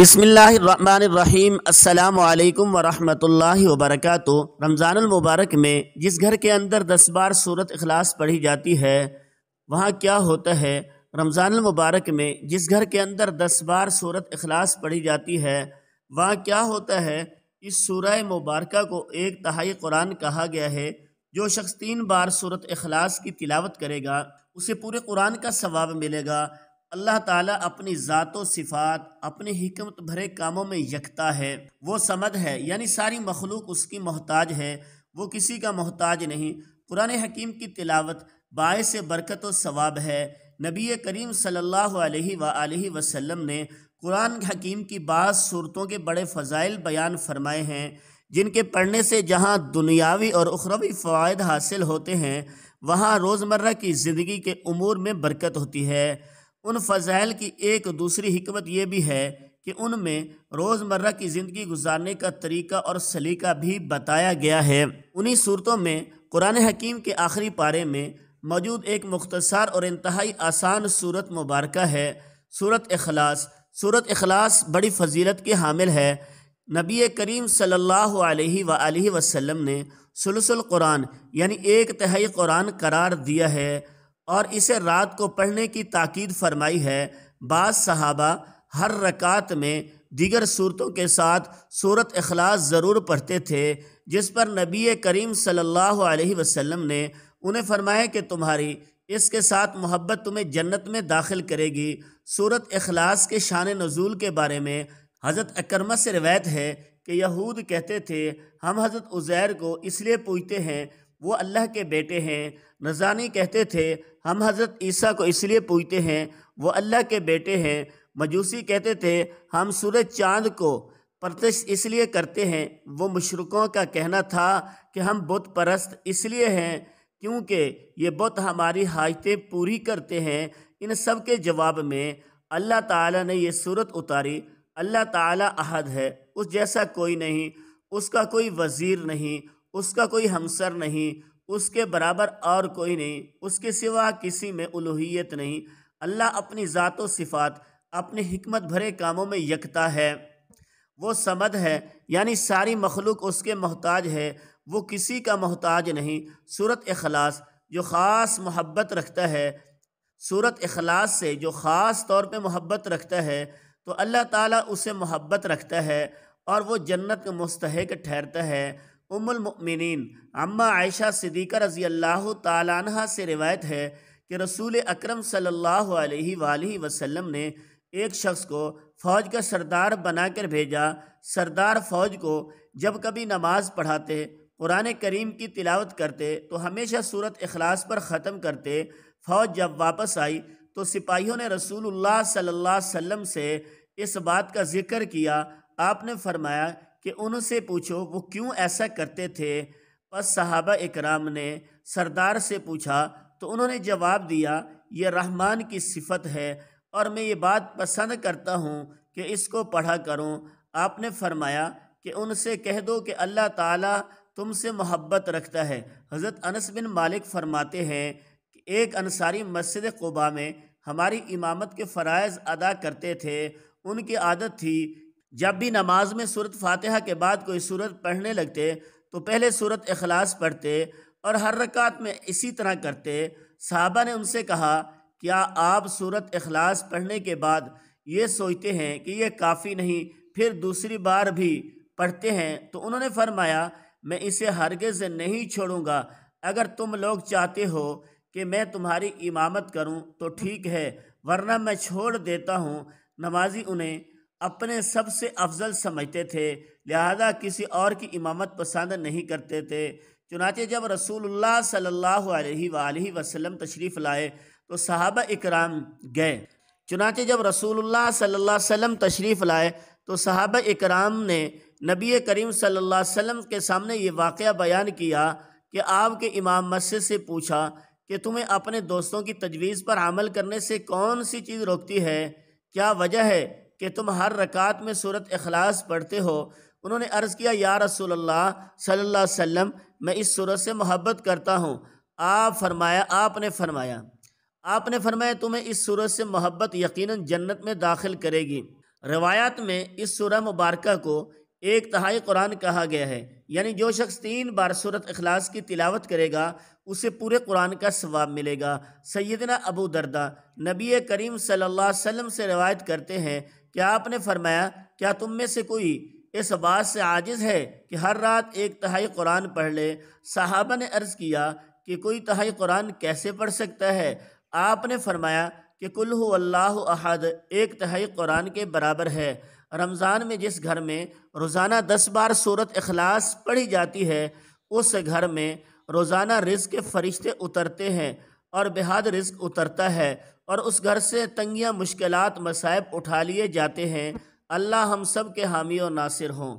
بسم اللہ الرحمن الرحیم۔ السلام علیکم ورحمۃ اللہ وبرکاتہ۔ رمضان المبارک میں جس گھر کے اندر 10 بار سورۃ اخلاص پڑھی جاتی ہے وہاں کیا ہوتا ہے؟ رمضان المبارک میں جس گھر کے اندر 10 بار سورۃ اخلاص پڑھی جاتی ہے وہاں کیا ہوتا ہے؟ اس سورہ مبارکہ کو ایک تہائی قرآن کہا گیا ہے۔ جو شخص 3 بار سورۃ اخلاص کی تلاوت کرے گا اسے پورے قرآن کا ثواب ملے گا۔ اللہ تعالیٰ اپنی ذات و صفات، اپنے حکمت بھرے کاموں میں یکتا ہے۔ وہ صمد ہے، یعنی ساری مخلوق اس کی محتاج ہے، وہ کسی کا محتاج نہیں۔ قرآن حکیم کی تلاوت باعث برکت و ثواب ہے۔ نبی کریم صلی اللہ علیہ وآلہ وسلم نے قرآن حکیم کی بعض صورتوں کے بڑے فضائل بیان فرمائے ہیں، جن کے پڑھنے سے جہاں دنیاوی اور اخروی فوائد حاصل ہوتے ہیں وہاں روزمرہ کی زندگی کے امور میں برکت ہوتی ہے۔ ان فضائل کی ایک دوسری حکمت یہ بھی ہے کہ ان میں روزمرہ کی زندگی گزارنے کا طریقہ اور سلیقہ بھی بتایا گیا ہے۔ انہی صورتوں میں قرآن حکیم کے آخری پارے میں موجود ایک مختصر اور انتہائی آسان سورت مبارکہ ہے، سورۃ اخلاص۔ سورۃ اخلاص بڑی فضیلت کے حامل ہے۔ نبی کریم صلی اللہ علیہ وآلہ وسلم نے ثلث القرآن یعنی 1/3 قرآن قرار دیا ہے اور اسے رات کو پڑھنے کی تاکید فرمائی ہے۔ بعض صحابہ ہر رکعت میں دیگر صورتوں کے ساتھ سورۃ اخلاص ضرور پڑھتے تھے، جس پر نبی کریم صلی اللہ علیہ وسلم نے انہیں فرمایا کہ تمہاری اس کے ساتھ محبت تمہیں جنت میں داخل کرے گی۔ سورۃ اخلاص کے شان نزول کے بارے میں حضرت اکرمہ سے روایت ہے کہ یہود کہتے تھے ہم حضرت عزیر کو اس لیے پوجتے ہیں وہ اللہ کے بیٹے ہیں۔ نصرانی کہتے تھے ہم حضرت عیسیٰ کو اس لیے پوجتے ہیں وہ اللہ کے بیٹے ہیں۔ مجوسی کہتے تھے ہم سورج چاند کو پرستش اس لیے کرتے ہیں۔ وہ مشرکوں کا کہنا تھا کہ ہم بت پرست اس لیے ہیں کیونکہ یہ بت ہماری حاجتیں پوری کرتے ہیں۔ ان سب کے جواب میں اللہ تعالیٰ نے یہ صورت اتاری۔ اللہ تعالیٰ احد ہے، اس جیسا کوئی نہیں، اس کا کوئی وزیر نہیں، اس کا کوئی ہمسر نہیں، اس کے برابر اور کوئی نہیں، اس کے سوا کسی میں الوہیت نہیں۔ اللہ اپنی ذات و صفات، اپنے حکمت بھرے کاموں میں یکتا ہے۔ وہ صمد ہے، یعنی ساری مخلوق اس کے محتاج ہے، وہ کسی کا محتاج نہیں۔ سورۃ اخلاص جو خاص محبت رکھتا ہے، سورۃ اخلاص سے جو خاص طور پہ محبت رکھتا ہے تو اللہ تعالیٰ اسے محبت رکھتا ہے اور وہ جنت کا مستحق ٹھہرتا ہے۔ ام المؤمنین عمہ عائشہ صدیقہ رضی اللہ تعالیٰ عنہ سے روایت ہے کہ رسول اکرم صلی اللہ علیہ وآلہ وسلم نے ایک شخص کو فوج کا سردار بنا کر بھیجا۔ سردار فوج کو جب کبھی نماز پڑھاتے، قرآن کریم کی تلاوت کرتے تو ہمیشہ سورۃ اخلاص پر ختم کرتے۔ فوج جب واپس آئی تو سپاہیوں نے رسول اللہ صلی اللہ علیہ وسلم سے اس بات کا ذکر کیا۔ آپ نے فرمایا کہ ان سے پوچھو وہ کیوں ایسا کرتے تھے۔ پس صحابہ اکرام نے سردار سے پوچھا تو انہوں نے جواب دیا یہ رحمان کی صفت ہے اور میں یہ بات پسند کرتا ہوں کہ اس کو پڑھا کروں۔ آپ نے فرمایا کہ ان سے کہہ دو کہ اللہ تعالیٰ تم سے محبت رکھتا ہے۔ حضرت انس بن مالک فرماتے ہیں کہ ایک انصاری مسجد قباء میں ہماری امامت کے فرائض ادا کرتے تھے۔ ان کی عادت تھی جب بھی نماز میں سورۃ فاتحہ کے بعد کوئی سورت پڑھنے لگتے تو پہلے سورۃ اخلاص پڑھتے اور ہر رکعت میں اسی طرح کرتے۔ صحابہ نے ان سے کہا کیا آپ سورۃ اخلاص پڑھنے کے بعد یہ سوچتے ہیں کہ یہ کافی نہیں پھر دوسری بار بھی پڑھتے ہیں؟ تو انہوں نے فرمایا میں اسے ہرگز نہیں چھوڑوں گا۔ اگر تم لوگ چاہتے ہو کہ میں تمہاری امامت کروں تو ٹھیک ہے، ورنہ میں چھوڑ دیتا ہوں۔ نمازی انہیں اپنے سب سے افضل سمجھتے تھے، لہذا کسی اور کی امامت پسند نہیں کرتے تھے۔ چنانچہ جب رسول اللہ صلی اللہ علیہ وآلہ وسلم تشریف لائے تو صحابہ اکرام گئے۔ تو صحابہ اکرام نے نبی کریم صلی اللہ علیہ وسلم کے سامنے یہ واقعہ بیان کیا کہ آپ کے امام مسجد سے پوچھا کہ تمہیں اپنے دوستوں کی تجویز پر عمل کرنے سے کون سی چیز روکتی ہے؟ کیا وجہ ہے کہ تم ہر رکعت میں سورۃ اخلاص پڑھتے ہو؟ انہوں نے عرض کیا یا رسول اللہ صلی اللہ علیہ وسلم میں اس سورت سے محبت کرتا ہوں۔ آپ نے فرمایا تمہیں اس سورت سے محبت یقیناً جنت میں داخل کرے گی۔ روایات میں اس سورہ مبارکہ کو 1/3 قرآن کہا گیا ہے، یعنی جو شخص 3 بار سورۃ اخلاص کی تلاوت کرے گا اسے پورے قرآن کا ثواب ملے گا۔ سیدنا ابو درداء نبی کریم صلی اللہ علیہ وسلم سے روایت کرتے ہیں کہ آپ نے فرمایا، کیا تم میں سے کوئی اس بات سے عاجز ہے کہ ہر رات 1/3 قرآن پڑھ لے؟ صحابہ نے عرض کیا کہ کوئی تہائی قرآن کیسے پڑھ سکتا ہے؟ آپ نے فرمایا کہ قل هو اللہ احد 1/3 قرآن کے برابر ہے۔ رمضان میں جس گھر میں روزانہ 10 بار سورۃ اخلاص پڑھی جاتی ہے اس گھر میں روزانہ رزق کے فرشتے اترتے ہیں اور بہاد رزق اترتا ہے اور اس گھر سے تنگیاں، مشکلات، مصائب اٹھا لیے جاتے ہیں۔ اللہ ہم سب کے حامی و ناصر ہوں۔